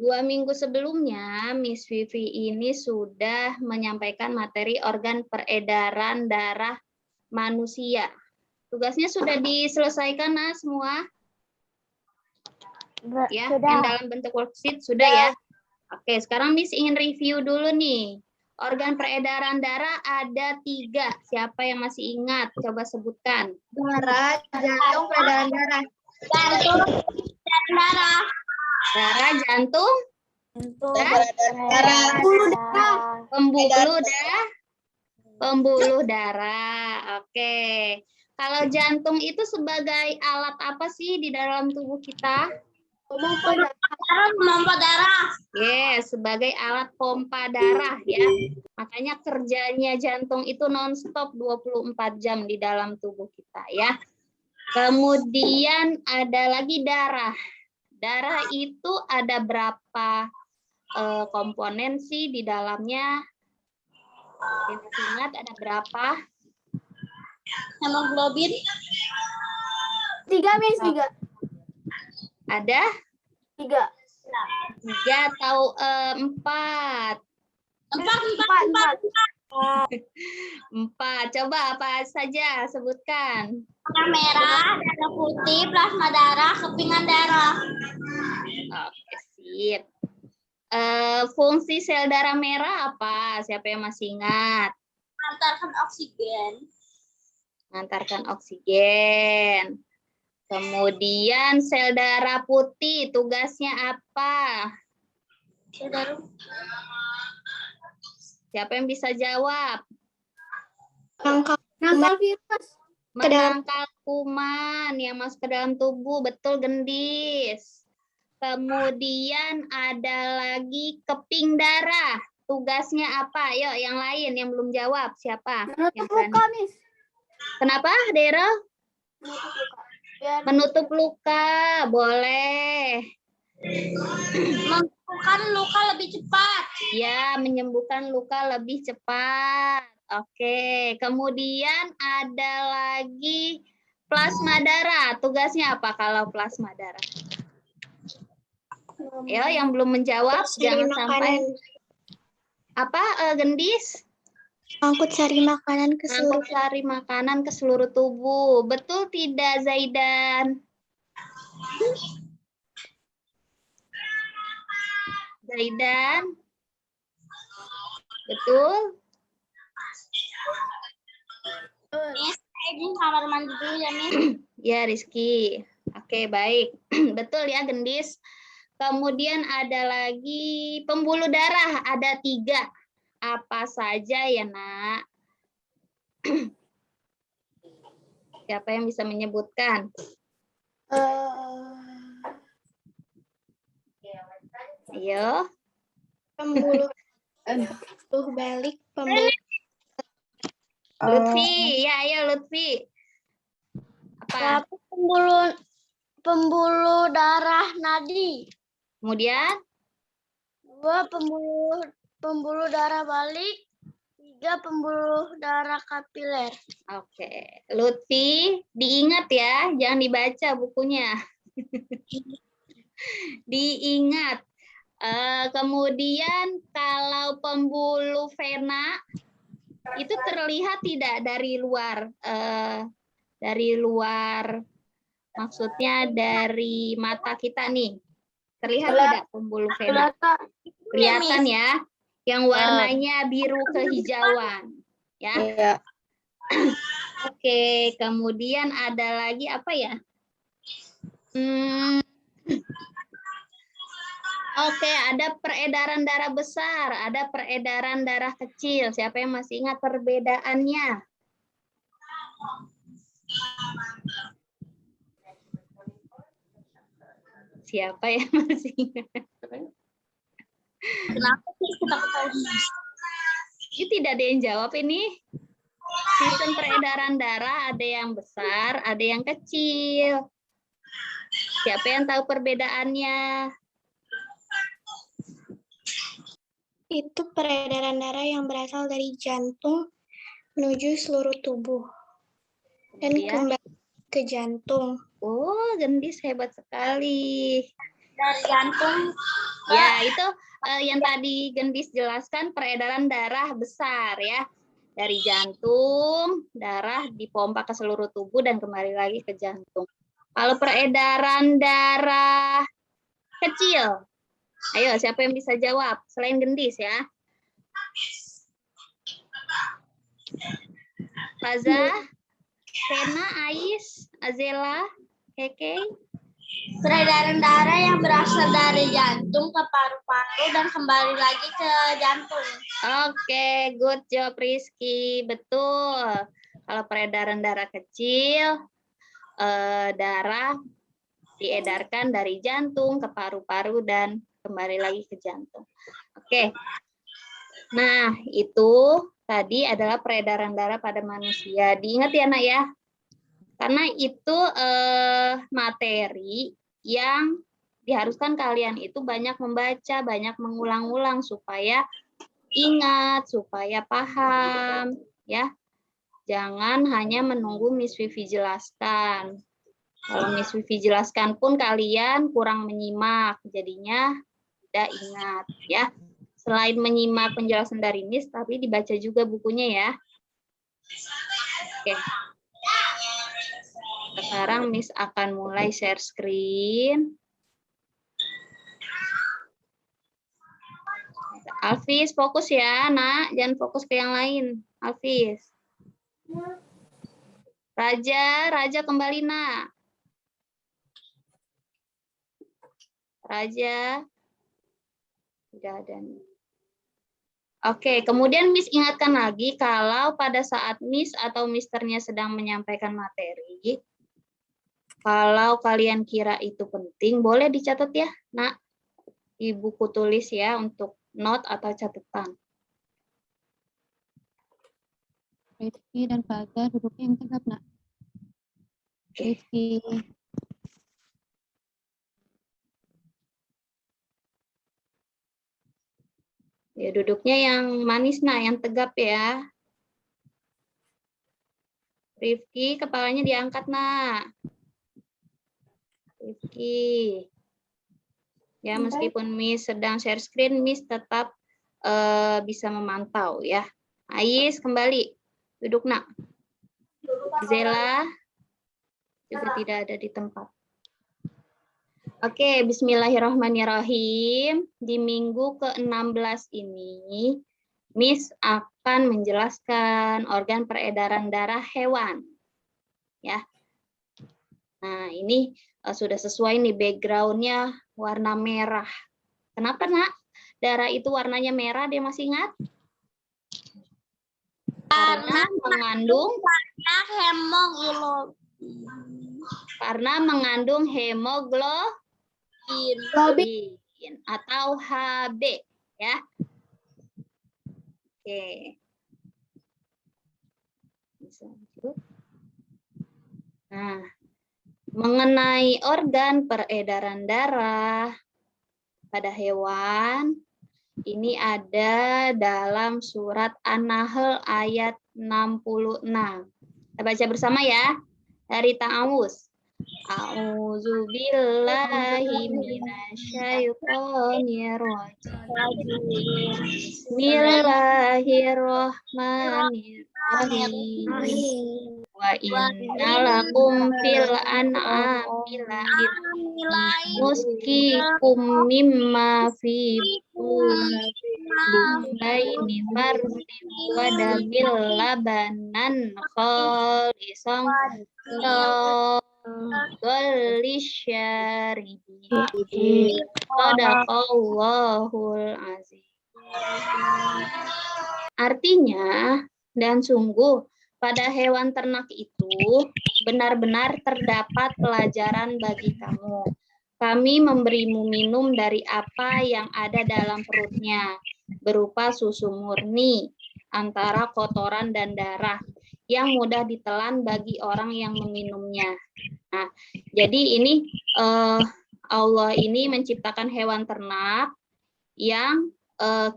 2 minggu sebelumnya, Miss Vivi ini sudah menyampaikan materi organ peredaran darah manusia. Tugasnya sudah diselesaikan, nah, semua? Ya, Sudah. yang dalam bentuk worksheet sudah ya? Oke, sekarang Miss ingin review dulu nih. Organ peredaran darah ada 3. Siapa yang masih ingat? Coba sebutkan. Darah, jantung, peredaran darah. Jantung, darah. Darah, jantung, Darah. pembuluh darah. Oke. Kalau jantung itu sebagai alat apa sih di dalam tubuh kita? Pompa darah. Yes, sebagai alat pompa darah ya. Makanya kerjanya jantung itu nonstop 24 jam di dalam tubuh kita ya. Kemudian ada lagi darah. Darah itu ada berapa komponen sih di dalamnya? Ingat ada berapa? Hemoglobin. 3, Miss, 3. Ada 3. 3 atau 4? 4. Coba apa saja sebutkan. Darah merah, darah putih, plasma darah, kepingan darah. Oke, sip. Fungsi sel darah merah apa? Siapa yang masih ingat? Mengantarkan oksigen. Mengantarkan oksigen. Kemudian sel darah putih tugasnya apa? Siapa yang bisa jawab? Menangkal virus. Menangkal kuman yang masuk ke dalam tubuh. Betul, Gendis. Kemudian ada lagi keping darah. Tugasnya apa? Yuk, yang lain yang belum jawab. Siapa? Menutup luka, Miss. Kenapa, Dero? Menutup luka. Menutup luka. Boleh. Menyembuhkan luka lebih cepat. Ya, menyembuhkan luka lebih cepat. Oke. Kemudian ada lagi plasma darah. Tugasnya apa kalau plasma darah? Ya, yang belum menjawab jangan sampai Gendis? Angkut sari makanan ke seluruh. Angkut sari makanan ke seluruh tubuh. Betul tidak, Zaidan? Zaidan? Betul? Miss, izin kamar mandi dulu ya, Miss. Ya, Rizky. Oke, baik. Betul ya, Gendis. Kemudian ada lagi pembuluh darah, ada 3. Apa saja ya, Nak? Siapa yang bisa menyebutkan? Ayo. Pembuluh balik, pembuluh. Lutfi, ya ayo Lutfi. Apa? Pembuluh darah nadi. Kemudian? 2, pembuluh darah balik. 3, pembuluh darah kapiler. Oke, Lutfi, diingat ya, jangan dibaca bukunya. Diingat. Kemudian kalau pembuluh vena itu terlihat tidak dari luar? Dari luar, maksudnya dari mata kita nih. Terlihat tidak pembuluh vena? Kelihatan ya, yang warnanya biru kehijauan. Ya. Oke, kemudian ada lagi apa ya? Oke, ada peredaran darah besar, ada peredaran darah kecil. Siapa yang masih ingat perbedaannya? Siapa yang masih ingat? Kenapa sih kita ketahui? Ini tidak ada yang jawab ini. Sistem peredaran darah ada yang besar, ada yang kecil. Siapa yang tahu perbedaannya? Itu peredaran darah yang berasal dari jantung menuju seluruh tubuh. Dan kembali ke jantung. Oh, Gendis hebat sekali. Dari jantung Ya, itu yang tadi Gendis jelaskan peredaran darah besar ya. Dari jantung, darah dipompa ke seluruh tubuh dan kembali lagi ke jantung. Kalau peredaran darah kecil, ayo siapa yang bisa jawab selain Gendis ya? Faza, Sena, Ais, Azela, Keke. Peredaran darah yang berasal dari jantung ke paru-paru dan kembali lagi ke jantung. Oke, good job Rizky. Betul. Kalau peredaran darah kecil, darah diedarkan dari jantung ke paru-paru dan kembali lagi ke jantung. Oke. Nah, itu tadi adalah peredaran darah pada manusia. Diingat ya, Nak ya. Karena itu materi yang diharuskan kalian itu banyak membaca, banyak mengulang-ulang supaya ingat, supaya paham, ya. Jangan hanya menunggu Miss Vivi jelaskan. Kalau Miss Vivi jelaskan pun kalian kurang menyimak, jadinya tidak ingat, ya. Selain menyimak penjelasan dari Miss, tapi dibaca juga bukunya ya. Oke. Sekarang Miss akan mulai share screen. Alvis, fokus ya, Nak. Jangan fokus ke yang lain. Alvis. Raja kembali, Nak. Raja. Tidak ada nih. Oke, kemudian Miss ingatkan lagi kalau pada saat Miss atau Misternya sedang menyampaikan materi, kalau kalian kira itu penting, boleh dicatat ya, Nak. Di buku tulis ya untuk note atau catatan. Rizky dan Faza duduknya yang tegap, Nak. Rizky. Ya, duduknya yang manis, nah, yang tegap ya. Rifki, kepalanya diangkat, Nak. Rifki. Ya, meskipun Miss sedang share screen, Miss tetap bisa memantau ya. Ais, kembali. Duduk, Nak. Zela juga tidak ada di tempat. Oke, bismillahirrahmanirrahim. Di minggu ke-16 ini, Miss akan menjelaskan organ peredaran darah hewan. Ya. Nah, ini sudah sesuai nih background-nya warna merah. Kenapa, Nak? Darah itu warnanya merah, dia masih ingat? Karena mengandung hemoglobin atau HB ya. Oke. Nah, mengenai organ peredaran darah pada hewan, ini ada dalam surat An-Nahl ayat 66. Kita baca bersama ya. Dari ta'awuz. A'udzu billahi minasyaitonir rajim. Bismillahirrahmanirrahim. Wa innalakum fil an'ami la'ibran nuskikum mimma fi baini farsin wa dabil labanan khalisan lisyaribin. Shadaqallahul azim. Artinya, dan sungguh pada hewan ternak itu benar-benar terdapat pelajaran bagi kamu. Kami memberimu minum dari apa yang ada dalam perutnya, berupa susu murni, antara kotoran dan darah, yang mudah ditelan bagi orang yang meminumnya. Nah, jadi ini Allah ini menciptakan hewan ternak yang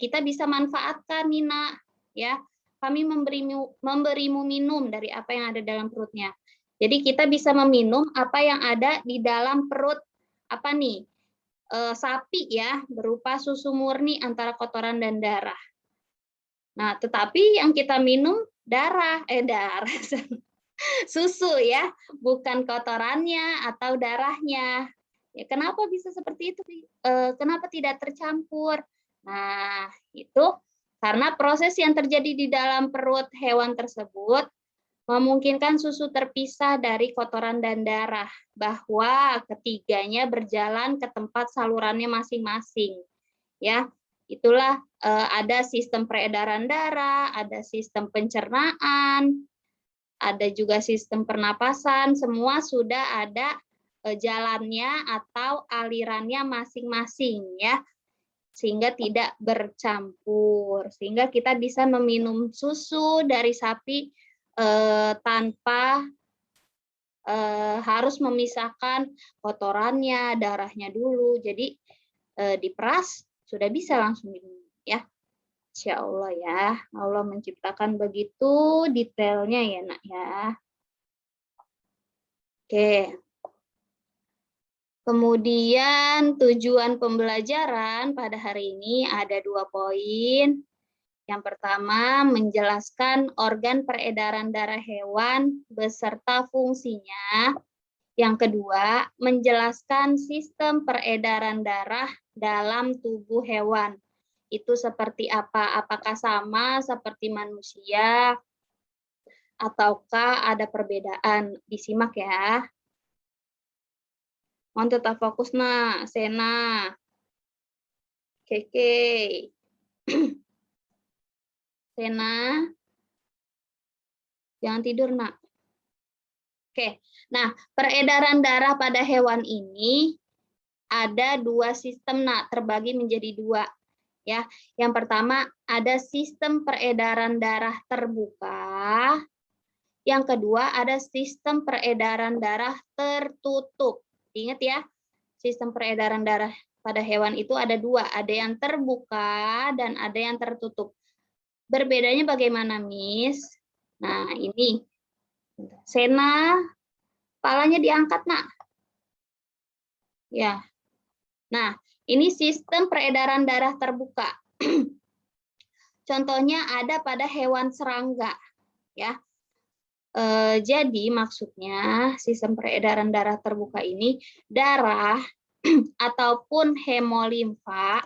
kita bisa manfaatkan, Nina. Ya, kami memberimu minum dari apa yang ada dalam perutnya. Jadi kita bisa meminum apa yang ada di dalam perut apa nih? sapi ya, berupa susu murni antara kotoran dan darah. Nah, tetapi yang kita minum darah, susu ya, bukan kotorannya atau darahnya. Ya, kenapa bisa seperti itu? Kenapa tidak tercampur? Nah, itu karena proses yang terjadi di dalam perut hewan tersebut memungkinkan susu terpisah dari kotoran dan darah, bahwa ketiganya berjalan ke tempat salurannya masing-masing. Ya, itulah ada sistem peredaran darah, ada sistem pencernaan, ada juga sistem pernapasan, semua sudah ada jalannya atau alirannya masing-masing ya, sehingga tidak bercampur, sehingga kita bisa meminum susu dari sapi tanpa harus memisahkan kotorannya, darahnya dulu. Jadi diperas sudah bisa langsung diminum ya. Insya Allah ya, Allah menciptakan begitu detailnya ya nak ya. Oke. Kemudian tujuan pembelajaran pada hari ini ada 2 poin. Yang pertama, menjelaskan organ peredaran darah hewan beserta fungsinya. Yang kedua, menjelaskan sistem peredaran darah dalam tubuh hewan. Itu seperti apa? Apakah sama seperti manusia? Ataukah ada perbedaan? Disimak ya. Mohon tetap fokus, nak. Sena. Keke. Sena, jangan tidur, nak. Oke, nah peredaran darah pada hewan ini ada 2 sistem, nak, terbagi menjadi 2. Ya, yang pertama ada sistem peredaran darah terbuka, yang kedua ada sistem peredaran darah tertutup. Ingat ya, sistem peredaran darah pada hewan itu ada 2, ada yang terbuka dan ada yang tertutup. Berbedanya bagaimana, Miss? Nah, ini. Sena, kepalanya diangkat, nak. Ya. Nah, ini sistem peredaran darah terbuka. Contohnya ada pada hewan serangga, ya. Jadi maksudnya sistem peredaran darah terbuka ini darah ataupun hemolimfa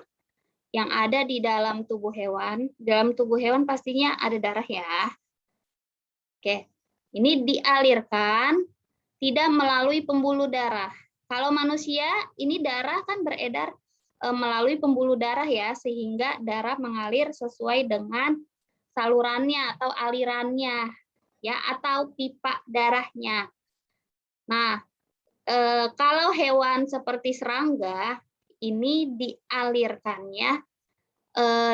yang ada di dalam tubuh hewan. Dalam tubuh hewan pastinya ada darah ya. Oke, ini dialirkan tidak melalui pembuluh darah. Kalau manusia ini darah kan beredar melalui pembuluh darah ya, sehingga darah mengalir sesuai dengan salurannya atau alirannya ya, atau pipa darahnya. Nah, kalau hewan seperti serangga ini dialirkannya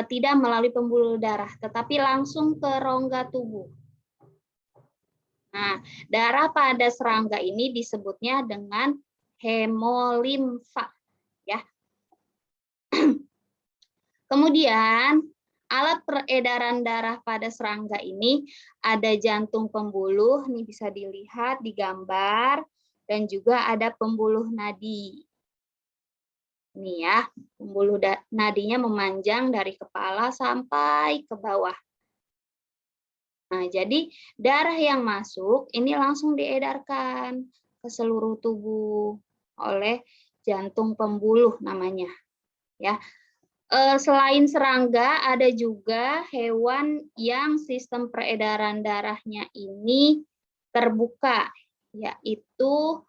tidak melalui pembuluh darah, tetapi langsung ke rongga tubuh. Nah, darah pada serangga ini disebutnya dengan hemolimfa, ya. Kemudian alat peredaran darah pada serangga ini ada jantung pembuluh, ini bisa dilihat di gambar, dan juga ada pembuluh nadi. Ini ya, pembuluh nadinya memanjang dari kepala sampai ke bawah. Nah, jadi darah yang masuk ini langsung diedarkan ke seluruh tubuh oleh jantung pembuluh namanya. Ya, selain serangga ada juga hewan yang sistem peredaran darahnya ini terbuka, yaitu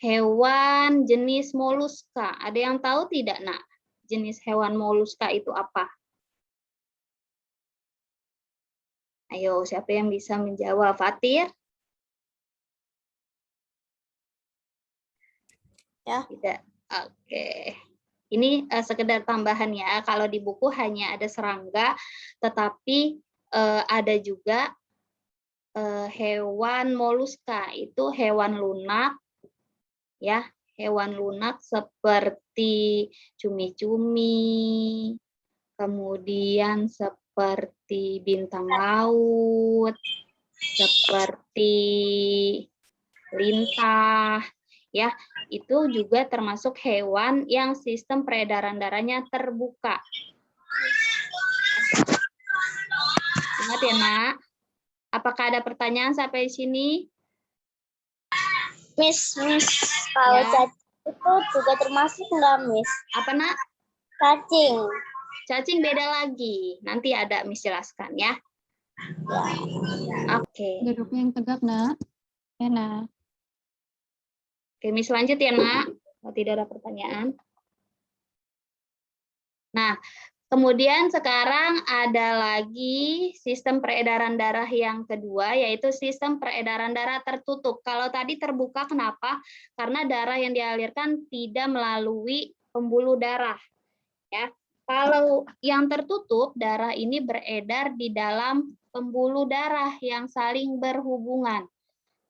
hewan jenis moluska. Ada yang tahu tidak, nak? Jenis hewan moluska itu apa? Ayo, siapa yang bisa menjawab? Fatir? Ya. Tidak. Oke. Ini sekedar tambahan ya. Kalau di buku hanya ada serangga, tetapi ada juga hewan moluska. Itu hewan lunak, ya. Hewan lunak seperti cumi-cumi, kemudian seperti bintang laut, seperti lintah. ya. Itu juga termasuk hewan yang sistem peredaran darahnya terbuka. Ingat ya, Nak. Apakah ada pertanyaan sampai sini? Miss, kalau Ya. cacing itu juga termasuk nggak, Miss? Apa, Nak? Cacing. Cacing beda lagi. Nanti ada Miss jelaskan ya. Oke. Duduknya yang tegak, Nak. Ya, Nak. Oke, Miss lanjut ya, Nak. Kalau tidak ada pertanyaan. Nah, kemudian sekarang ada lagi sistem peredaran darah yang kedua, yaitu sistem peredaran darah tertutup. Kalau tadi terbuka, kenapa? Karena darah yang dialirkan tidak melalui pembuluh darah. Ya, kalau yang tertutup, darah ini beredar di dalam pembuluh darah yang saling berhubungan.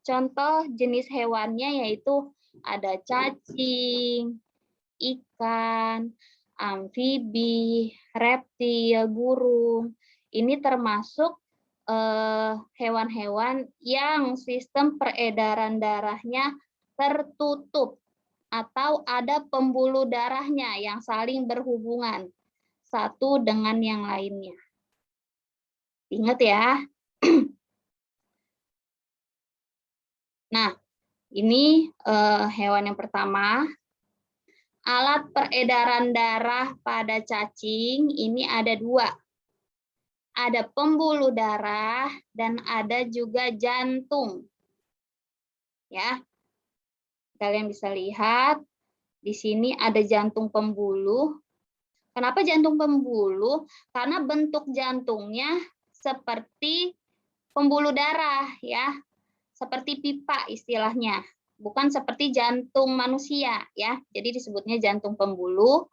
Contoh jenis hewannya yaitu ada cacing, ikan, amfibi, reptil, burung. Ini termasuk hewan-hewan yang sistem peredaran darahnya tertutup atau ada pembuluh darahnya yang saling berhubungan satu dengan yang lainnya. Ingat ya. Nah, ini hewan yang pertama. Alat peredaran darah pada cacing ini ada dua. Ada pembuluh darah dan ada juga jantung. Ya. Kalian bisa lihat di sini ada jantung pembuluh. Kenapa jantung pembuluh? Karena bentuk jantungnya seperti pembuluh darah ya. Seperti pipa istilahnya. Bukan seperti jantung manusia ya. Jadi disebutnya jantung pembuluh.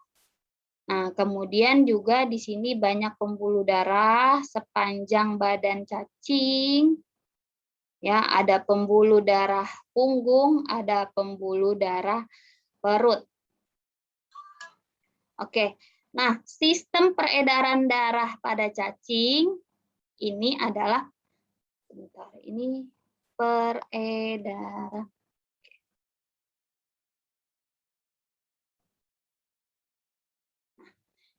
Nah, kemudian juga di sini banyak pembuluh darah sepanjang badan cacing. Ya, ada pembuluh darah punggung, ada pembuluh darah perut. Oke. Nah, sistem peredaran darah pada cacing ini adalah sebentar, ini peredaran.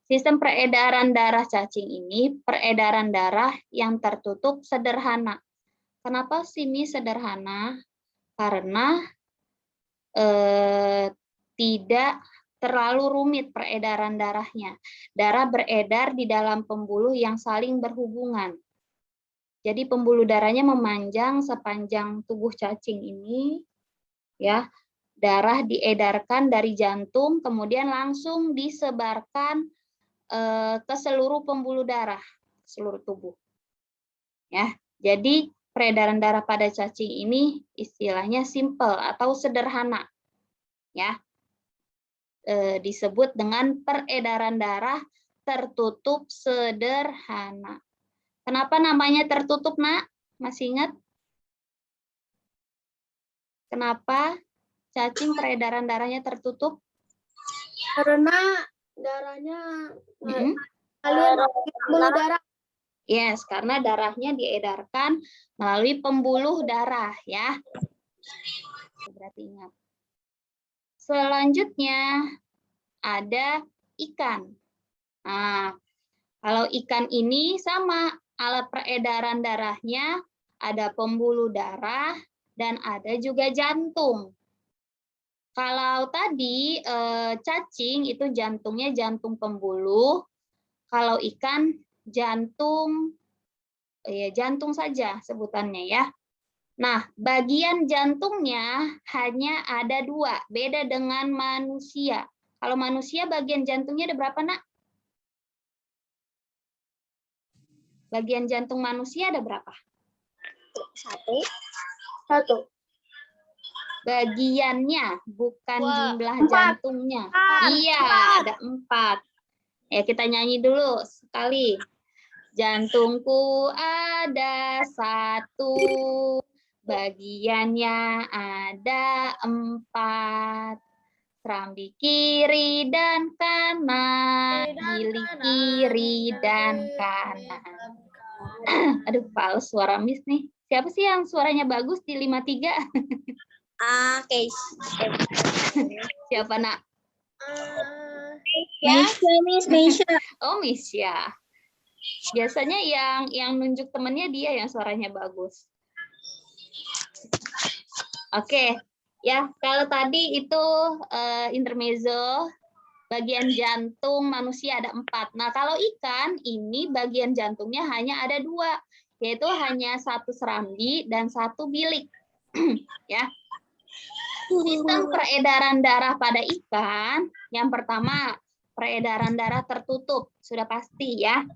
Sistem peredaran darah cacing ini peredaran darah yang tertutup sederhana. Kenapa sini sederhana? Karena tidak terlalu rumit peredaran darahnya. Darah beredar di dalam pembuluh yang saling berhubungan. Jadi pembuluh darahnya memanjang sepanjang tubuh cacing ini, ya. Darah diedarkan dari jantung, kemudian langsung disebarkan ke seluruh pembuluh darah, seluruh tubuh. Ya, jadi peredaran darah pada cacing ini istilahnya simple atau sederhana, ya. Disebut dengan peredaran darah tertutup sederhana. Kenapa namanya tertutup, Nak? Masih ingat? Kenapa cacing peredaran darahnya tertutup? Karena darahnya Hmm? pembuluh darah. Yes, karena darahnya diedarkan melalui pembuluh darah, ya. Berarti ingat. Selanjutnya ada ikan. Nah, kalau ikan ini sama, alat peredaran darahnya ada pembuluh darah dan ada juga jantung. Kalau tadi cacing itu jantungnya jantung pembuluh, kalau ikan jantung, ya jantung saja sebutannya ya. Nah, bagian jantungnya hanya ada dua, beda dengan manusia. Kalau manusia bagian jantungnya ada berapa, Nak? Bagian jantung manusia ada berapa? Satu. Bagiannya, bukan jumlah 4. jantungnya. Iya, ada 4. Ya, kita nyanyi dulu sekali. Jantungku ada 1, bagiannya ada 4. Serambi kiri dan kanan, gili kiri dan kanan. Aduh, fals suara Miss nih. Siapa sih yang suaranya bagus di 53? Oke. Siapa nak? Ya. Misha. Oh, Misha. Biasanya yang nunjuk temennya dia yang suaranya bagus. Oke, ya kalau tadi itu intermezzo, bagian jantung manusia ada 4. Nah kalau ikan ini bagian jantungnya hanya ada 2, yaitu hanya 1 serambi dan 1 bilik. Ya. Sistem peredaran darah pada ikan, yang pertama peredaran darah tertutup, sudah pasti ya.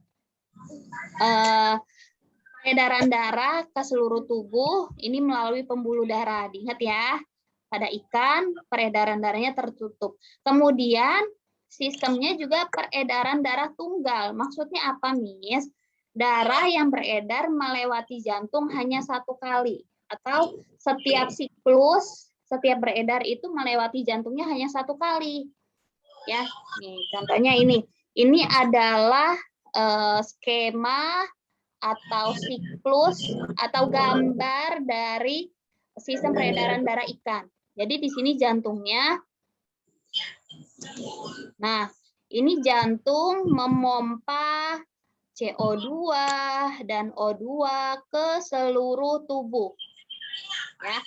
Peredaran darah ke seluruh tubuh ini melalui pembuluh darah. Diingat ya, pada ikan peredaran darahnya tertutup. Kemudian sistemnya juga peredaran darah tunggal. Maksudnya apa, Miss? Darah yang beredar melewati jantung hanya 1 kali. Atau setiap siklus, setiap beredar itu melewati jantungnya hanya 1 kali. Ya, nih, contohnya ini. Ini adalah skema atau siklus atau gambar dari sistem peredaran darah ikan. Jadi di sini jantungnya. Nah, ini jantung memompa CO2 dan O2 ke seluruh tubuh. Ya.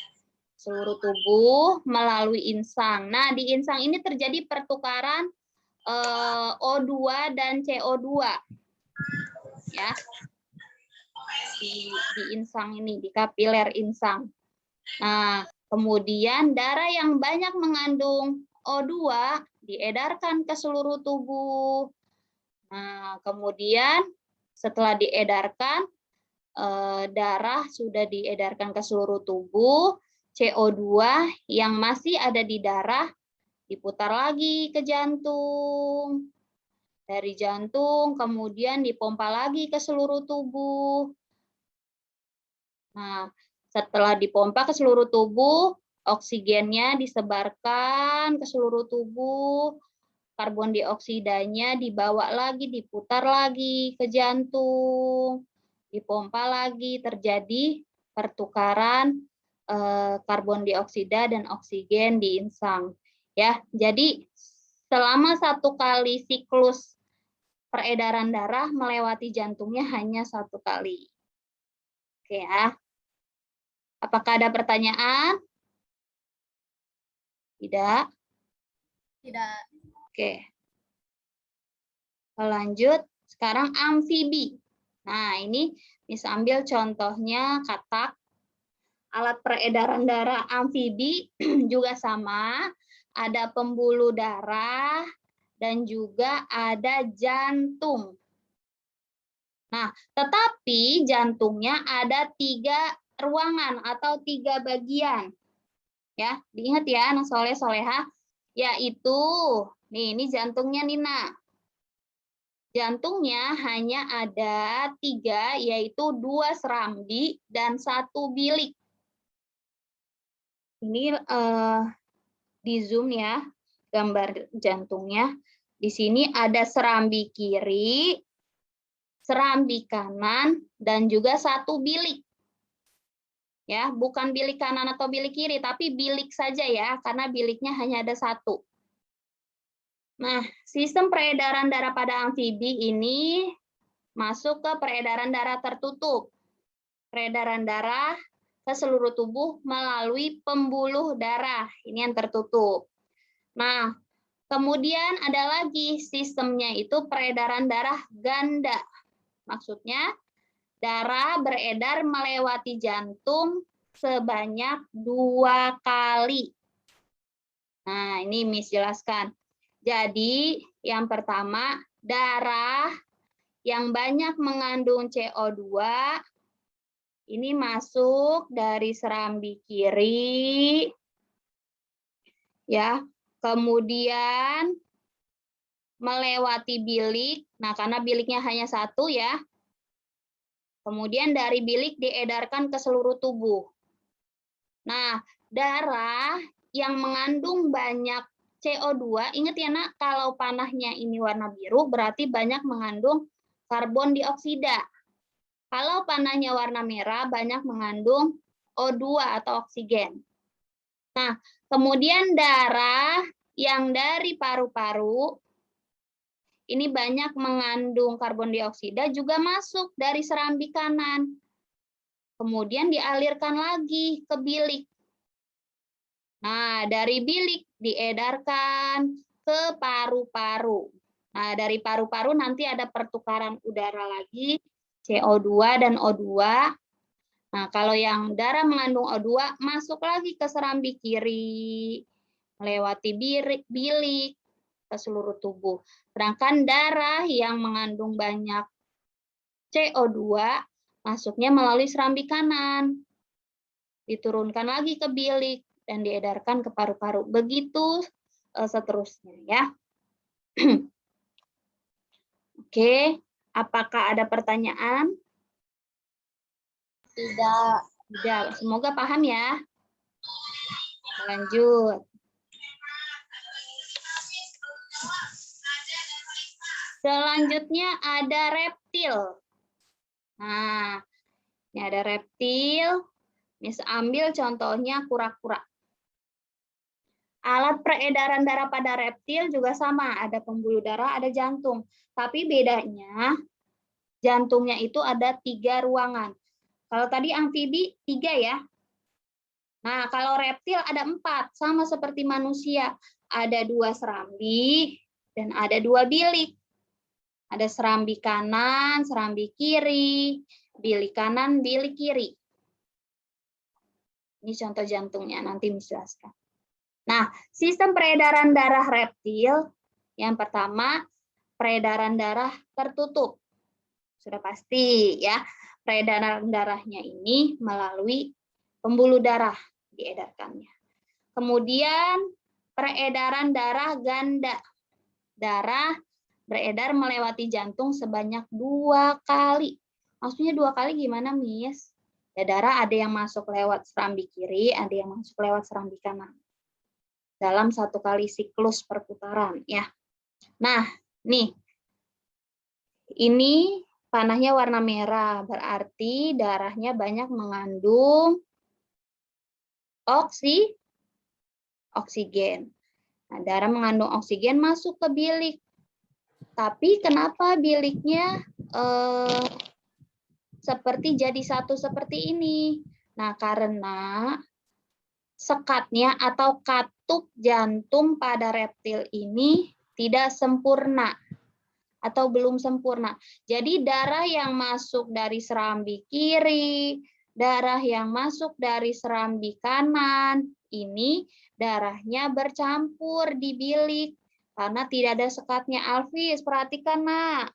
Seluruh tubuh melalui insang. Nah, di insang ini terjadi pertukaran O2 dan CO2. Ya. Di insang ini, di kapiler insang. Nah, kemudian darah yang banyak mengandung O2 diedarkan ke seluruh tubuh. Nah, kemudian setelah diedarkan, darah sudah diedarkan ke seluruh tubuh, CO2 yang masih ada di darah diputar lagi ke jantung. Dari jantung kemudian dipompa lagi ke seluruh tubuh. Nah, setelah dipompa ke seluruh tubuh, oksigennya disebarkan ke seluruh tubuh, karbon dioksidanya dibawa lagi, diputar lagi ke jantung, dipompa lagi, terjadi pertukaran karbon dioksida dan oksigen di insang. Ya, jadi selama 1 kali siklus peredaran darah melewati jantungnya hanya 1 kali. Oke ya. Apakah ada pertanyaan? Tidak? Tidak. Oke. Lanjut. Sekarang amfibi. Nah, ini bisa ambil contohnya katak. Alat peredaran darah amfibi juga sama. Ada pembuluh darah dan juga ada jantung. Nah, tetapi jantungnya ada 3 ruangan atau 3 bagian. Ya, diingat ya anak soleh soleha, yaitu ini jantungnya Nina. Jantungnya hanya ada 3, yaitu 2 serambi dan 1 bilik. Ini di zoom ya, gambar jantungnya. Di sini ada serambi kiri, serambi kanan, dan juga 1 bilik. Ya, bukan bilik kanan atau bilik kiri, tapi bilik saja ya, karena biliknya hanya ada 1. Nah, sistem peredaran darah pada amfibi ini masuk ke peredaran darah tertutup. Peredaran darah ke seluruh tubuh melalui pembuluh darah. Ini yang tertutup. Nah, kemudian ada lagi sistemnya itu peredaran darah ganda. Maksudnya, darah beredar melewati jantung sebanyak 2 kali. Nah, ini Miss jelaskan. Jadi, yang pertama, darah yang banyak mengandung CO2 ini masuk dari serambi kiri, ya, kemudian melewati bilik. Nah, karena biliknya hanya 1 ya. Kemudian dari bilik diedarkan ke seluruh tubuh. Nah, darah yang mengandung banyak CO2, ingat ya nak, kalau panahnya ini warna biru berarti banyak mengandung karbon dioksida. Kalau panahnya warna merah banyak mengandung O2 atau oksigen. Nah, kemudian darah yang dari paru-paru ini banyak mengandung karbon dioksida juga masuk dari serambi kanan. Kemudian dialirkan lagi ke bilik. Nah, dari bilik diedarkan ke paru-paru. Nah, dari paru-paru nanti ada pertukaran udara lagi, CO2 dan O2. Nah, kalau yang darah mengandung O2 masuk lagi ke serambi kiri, melewati bilik ke seluruh tubuh. Sedangkan darah yang mengandung banyak CO2 masuknya melalui serambi kanan, diturunkan lagi ke bilik dan diedarkan ke paru-paru. Begitu seterusnya ya. Oke, apakah ada pertanyaan? Tidak. Tidak, semoga paham ya. Lanjut. Selanjutnya ada reptil. Nah, ini ada reptil. Ini ambil contohnya kura-kura. Alat peredaran darah pada reptil juga sama, ada pembuluh darah, ada jantung. Tapi bedanya, jantungnya itu ada 3 ruangan. Kalau tadi amfibi 3 ya. Nah, kalau reptil ada 4, sama seperti manusia. Ada 2 serambi dan ada 2 bilik. Ada serambi kanan, serambi kiri, bilik kanan, bilik kiri. Ini contoh jantungnya, nanti menjelaskan. Nah, sistem peredaran darah reptil, yang pertama, peredaran darah tertutup. Sudah pasti ya, peredaran darahnya ini melalui pembuluh darah diedarkannya. Kemudian, peredaran darah ganda. Darah beredar melewati jantung sebanyak 2 kali. Maksudnya 2 kali gimana, Miss? Ya, darah ada yang masuk lewat serambi kiri, ada yang masuk lewat serambi kanan. Dalam 1 kali siklus perputaran ya. Nah, nih. Ini panahnya warna merah, berarti darahnya banyak mengandung oksigen. Nah, darah mengandung oksigen masuk ke bilik. Tapi kenapa biliknya seperti jadi satu seperti ini? Nah, karena sekatnya atau katup jantung pada reptil ini tidak sempurna atau belum sempurna. Jadi darah yang masuk dari serambi kiri, darah yang masuk dari serambi kanan, ini darahnya bercampur di bilik karena tidak ada sekatnya. Alvis, perhatikan, Nak.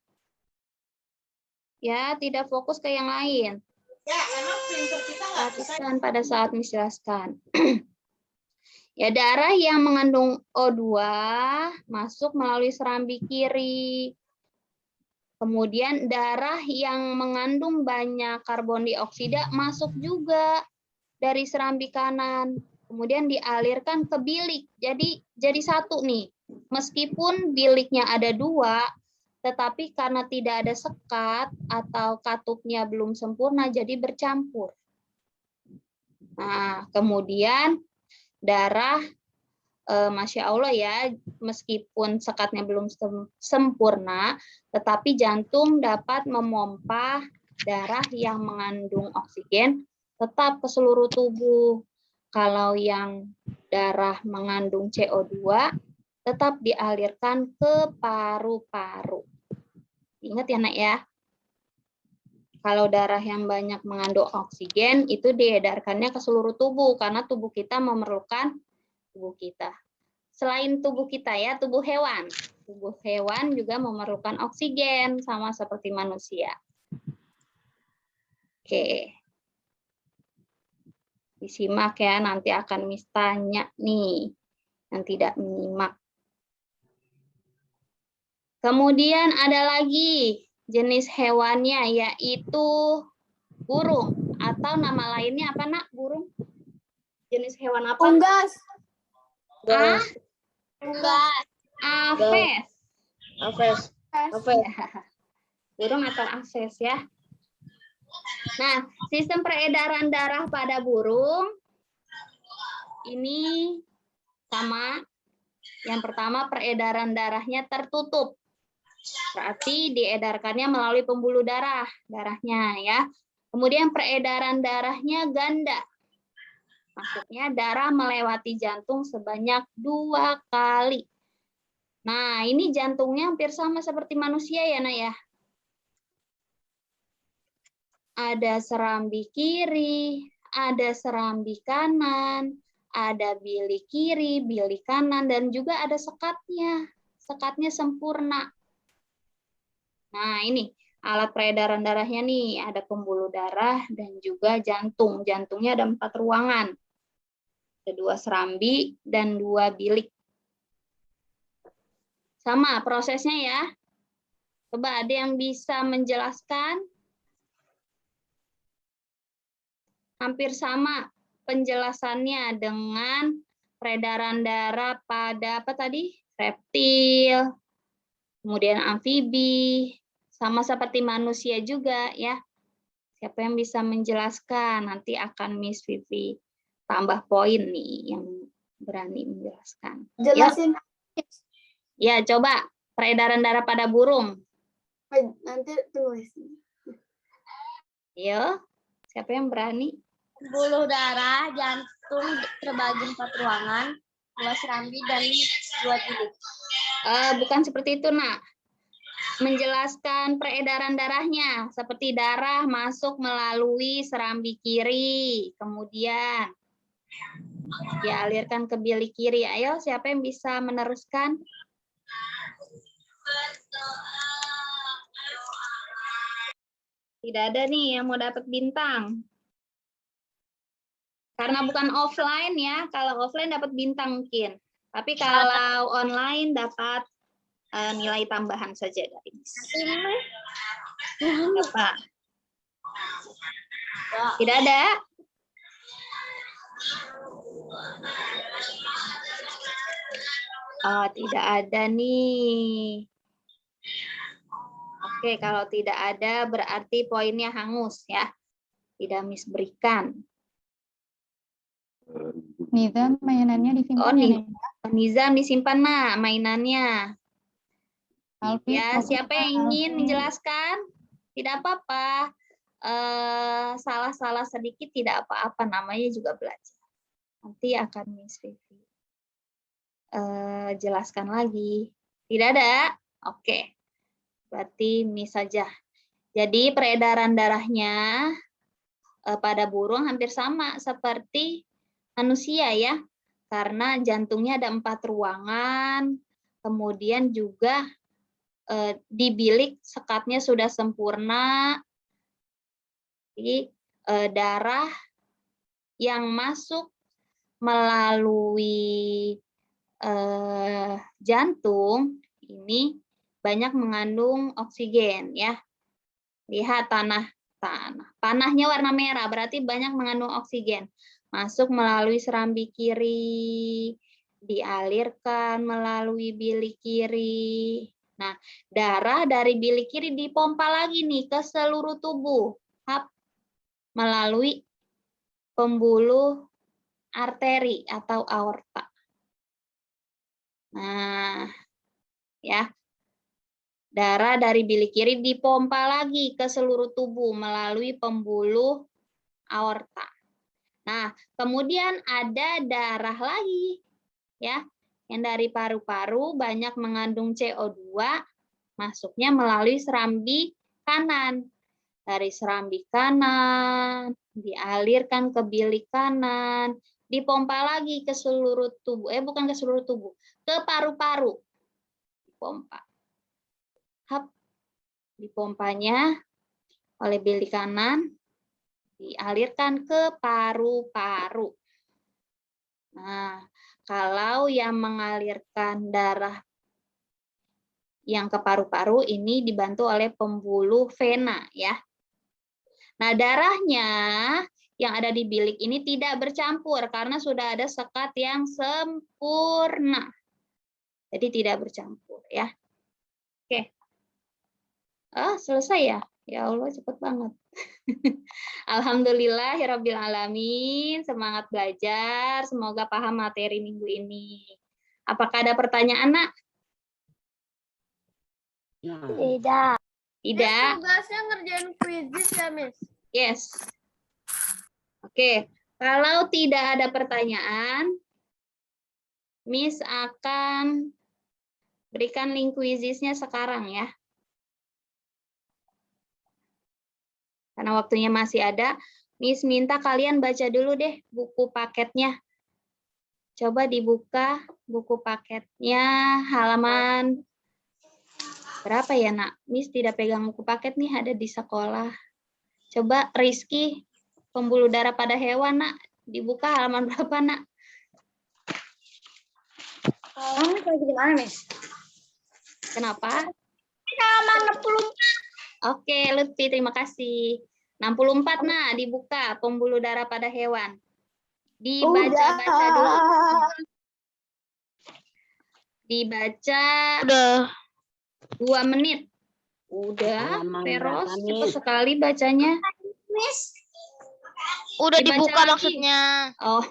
Ya, tidak fokus ke yang lain. Ya, emang printer kita nggak bisa. Perhatikan pada saat menjelaskan. Ya, darah yang mengandung O2 masuk melalui serambi kiri. Kemudian darah yang mengandung banyak karbon dioksida masuk juga dari serambi kanan. Kemudian dialirkan ke bilik. Jadi satu nih. Meskipun biliknya ada 2, tetapi karena tidak ada sekat atau katupnya belum sempurna, jadi bercampur. Nah, kemudian darah, Masya Allah ya, meskipun sekatnya belum sempurna, tetapi jantung dapat memompa darah yang mengandung oksigen tetap ke seluruh tubuh. Kalau yang darah mengandung CO2, tetap dialirkan ke paru-paru. Ingat ya, Nak ya. Kalau darah yang banyak mengandung oksigen, itu diedarkannya ke seluruh tubuh, karena tubuh kita memerlukan tubuh kita. Selain tubuh kita ya, tubuh hewan. Tubuh hewan juga memerlukan oksigen, sama seperti manusia. Oke. Disimak ya, nanti akan Miss tanya nih, yang tidak menyimak. Kemudian ada lagi jenis hewannya, yaitu burung. Atau nama lainnya apa, Nak? Burung? Jenis hewan apa? Unggas. Ah? Unggas. Aves. Aves. Ya. Burung atau aves ya. Nah, sistem peredaran darah pada burung ini sama. Yang pertama, peredaran darahnya tertutup. Berarti diedarkannya melalui pembuluh darahnya ya. Kemudian peredaran darahnya ganda. Maksudnya darah melewati jantung sebanyak 2 kali. Nah, ini jantungnya hampir sama seperti manusia ya, Nak ya. Ada serambi kiri, ada serambi kanan, ada bilik kiri, bilik kanan, dan juga ada sekatnya. Sekatnya sempurna. Nah, ini alat peredaran darahnya nih, ada pembuluh darah dan juga jantung. Jantungnya ada 4 ruangan. Ada 2 serambi dan 2 bilik. Sama prosesnya ya. Coba ada yang bisa menjelaskan? Hampir sama penjelasannya dengan peredaran darah pada apa tadi? Reptil, kemudian amfibi, sama seperti manusia juga ya. Siapa yang bisa menjelaskan? Nanti akan Miss Vivi tambah poin nih yang berani menjelaskan. Jelasin. Ya, coba peredaran darah pada burung. Nanti tulis. Yo, siapa yang berani? Pembuluh darah, jantung terbagi 4 ruangan, 2 serambi dan 2 bilik. Bukan seperti itu, Nak. Menjelaskan peredaran darahnya, seperti darah masuk melalui serambi kiri, kemudian dialirkan ke bilik kiri. Ayo, siapa yang bisa meneruskan? Tidak ada nih yang mau dapat bintang. Karena bukan offline ya, kalau offline dapat bintang mungkin. Tapi kalau online dapat nilai tambahan saja dari Miss. Apa? Tidak ada? Oh, tidak ada nih. Oke, kalau tidak ada berarti poinnya hangus ya. Tidak Miss berikan. Nizam mainannya disimpan ya, Nek? Nizam disimpan, Nak, mainannya. Alfi, Ya, siapa yang ingin Alfi. menjelaskan? Tidak apa-apa. Salah-salah sedikit tidak apa-apa, namanya juga belajar. Nanti akan Miss Vivi jelaskan lagi. Tidak ada? Oke. Berarti Miss saja. Jadi peredaran darahnya pada burung hampir sama seperti manusia ya. Karena jantungnya ada 4 ruangan, kemudian juga di bilik sekatnya sudah sempurna. Jadi darah yang masuk melalui jantung ini banyak mengandung oksigen ya. Lihat panahnya warna merah berarti banyak mengandung oksigen. Masuk melalui serambi kiri, dialirkan melalui bilik kiri. Nah, darah dari bilik kiri dipompa lagi nih ke seluruh tubuh. Melalui pembuluh arteri atau aorta. Nah, ya. Darah dari bilik kiri dipompa lagi ke seluruh tubuh melalui pembuluh aorta. Nah, kemudian ada darah lagi ya, yang dari paru-paru banyak mengandung CO2 masuknya melalui serambi kanan. Dari serambi kanan dialirkan ke bilik kanan, dipompa lagi ke seluruh tubuh, bukan ke seluruh tubuh, ke paru-paru. Dipompa. Dipompanya oleh bilik kanan dialirkan ke paru-paru. Nah, kalau yang mengalirkan darah yang ke paru-paru ini dibantu oleh pembuluh vena ya. Nah, darahnya yang ada di bilik ini tidak bercampur karena sudah ada sekat yang sempurna. Jadi tidak bercampur ya. Oke. Selesai ya? Ya Allah, cepet banget. Alhamdulillahirabbil alamin. Semangat belajar. Semoga paham materi minggu ini. Apakah ada pertanyaan, Nak? Tidak. Tidak. Tugasnya ngerjain quiz ya, Miss? Yes. Oke. Kalau tidak ada pertanyaan, Miss akan berikan link quizisnya sekarang ya. Karena waktunya masih ada, Miss minta kalian baca dulu deh buku paketnya. Coba dibuka buku paketnya halaman berapa ya, Nak? Miss tidak pegang buku paket nih, ada di sekolah. Coba Rizky, pembuluh darah pada hewan, Nak. Dibuka halaman berapa, Nak? Kamu lagi di mana, Miss? Kenapa? Halaman 64. Oke, Lutfi, terima kasih. 64, Nak, dibuka pembuluh darah pada hewan. Dibaca-baca dulu. Dibaca Udah. 2 menit. Udah, Halaman Feros, berapa, cepat Miss? sekali bacanya. Miss. Dibaca Udah dibuka lagi. maksudnya. Oh.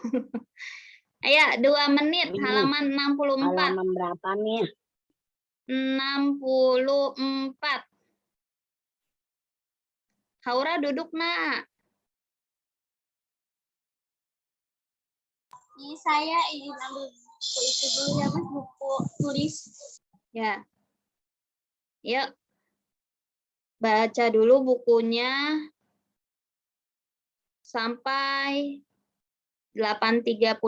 Ayo, 2 menit, Ini. halaman 64. Halaman berapa nih? 64. Haura duduk, Nak. Ini saya ingin ambil buku itu dulu ya, Mas, buku tulis. Ya. Yuk. Baca dulu bukunya sampai 8.35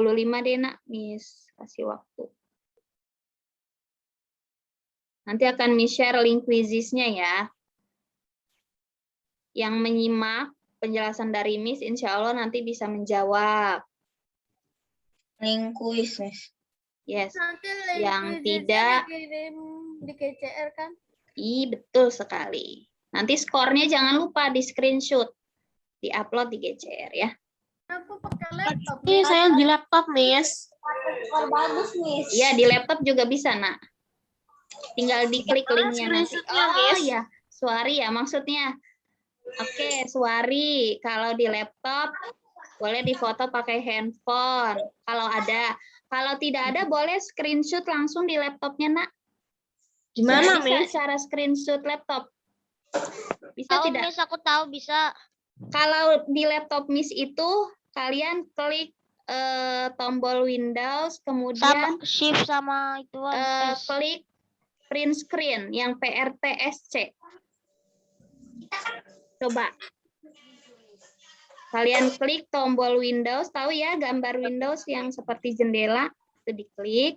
deh, Nak. Miss kasih waktu. Nanti akan Miss share link quizisnya ya. Yang menyimak penjelasan dari Miss, insya Allah nanti bisa menjawab. Link quiz, Miss. Yes. Nanti Yang tidak, dikirim di KCR kan? betul sekali. Nanti skornya jangan lupa di screenshot, di-upload di GCR ya. Aku pakai laptop. Ini saya di laptop, Miss. Oh, bagus, Miss. Iya, di laptop juga bisa, Nak. Tinggal diklik linknya nanti. screenshotnya, Oh Miss. ya, Suari ya maksudnya. Oke, Suari. Kalau di laptop boleh difoto pakai handphone. Kalau ada. Kalau tidak ada boleh screenshot langsung di laptopnya, Nak. Gimana, Sudah bisa Miss? cara screenshot laptop? Bisa Tahu, tidak? Miss, aku tahu bisa. Kalau di laptop Miss itu kalian klik tombol Windows, kemudian Sama shift sama itu S. klik print screen yang PRTSC. Coba. Kalian klik tombol Windows, tahu ya gambar Windows yang seperti jendela, itu diklik.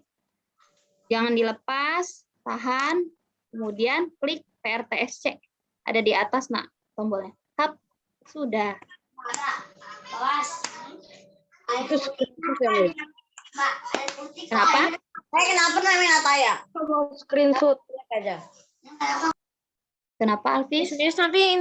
Jangan dilepas, tahan, kemudian klik PRTSC. Ada di atas, Nak, tombolnya. Tap, sudah. Itu screenshot ya, Miss? Kenapa? Kenapa namanya Ataya? Mau screenshot aja. Kenapa, Alvis? Miss, nanti